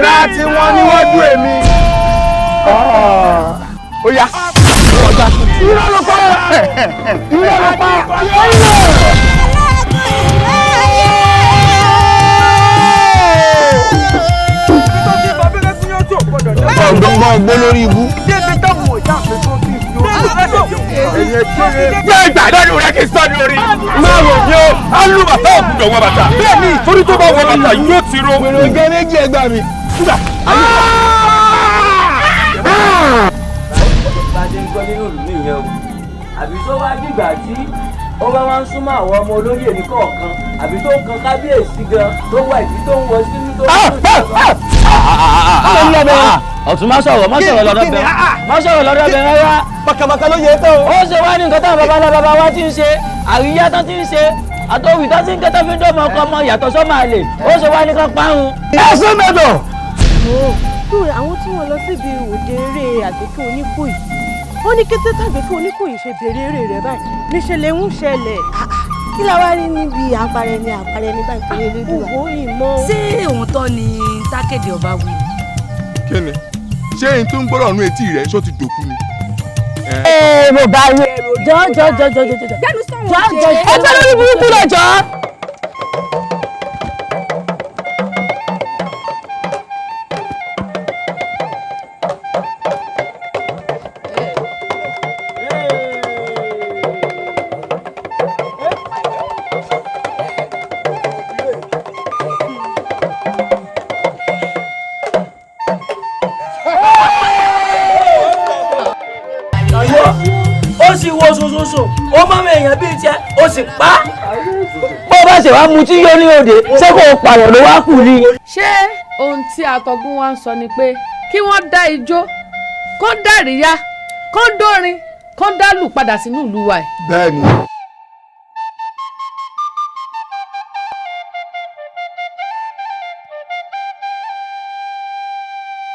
ra tí wọ́n níwájú èmi. Ó yá. Irọ́ ló pa. Irọ́ ló pa. Ọ̀gbọ̀ngbọ̀n gbó lórí ibú. Jẹ́ ìgbà lọ́dún rẹ̀ kì í sọ́dún orí. Máa wò ní o, á lù bàtà òkúdọ̀ wọ bàtà. Bẹ́ẹ̀ni, torí tó bá wọ bàtà yóò ti ro. Wèrè gẹ́ méjì ẹgbà mi. Bàdé ń gbọ́ nínú ìlú ìyẹn o. Àbí tó wá dìgbà tí ó bá wá ń súnmọ́ àwọn ọmọ olóyè ní kọ̀ọ̀kan. Àbí tó kan kábíyèsí gan tó wà ìdí tó ń wọ sínú tó ń ọ̀tún má sọ̀rọ̀ lọ́dọ̀ bẹ̀rẹ̀ má sọ̀rọ̀ lọ́dọ̀ bẹ̀rẹ̀ rárá. Bàkàbàkà ló yẹ tó. Ó ṣe wá ní nǹkan táwọn bàbá wa ti ń ṣe àríyá tán ti ń ṣe àtọ̀wì tó ti ń kẹ́tọ́ fi ń dọ́mọ ọkọ ọmọ yàtọ̀ sọ́mọ àlè ó ṣe wá ní kan parun. Ẹ̀sùn mẹ́tọ̀. Àwọn tí wọ́n lọ síbi òde eré Àgbékẹ́ Oníkòyí wọ́n ní kété tàgbékẹ́ Oníkòyí ṣe bèrè eré rẹ̀ báyìí níṣẹ̀lẹ̀ ń ṣẹlẹ̀. Kí la wá rí níbi àparẹ ní báyìí tó lé lójú wa. Òwò ìmọ̀. Ṣé òótọ́ ni tákéde ọba wí? Kí ni? Ṣé n tó ń gbọ́dọ̀ nú etí rẹ̀ ṣó ti dòkú ni? Mo bá yẹ jọ. Ẹ fẹ́ lórí burúkú lọ jọ. ó sì wo ṣoṣoṣo ó mọ́mọ́ èèyàn bíi tiẹ̀ ó sì pa á. Bó bá ṣe wá mu tí yóò ní òde ṣé kò pààrọ̀ ló wá kù ni. Ṣé ohun tí akọgun wa ń sọ ni pé kí wọ́n dá ijó kó dá àríyá kó dórin kó dá lù padà sínú ìlú wa ẹ̀? Bẹ́ẹ̀ni.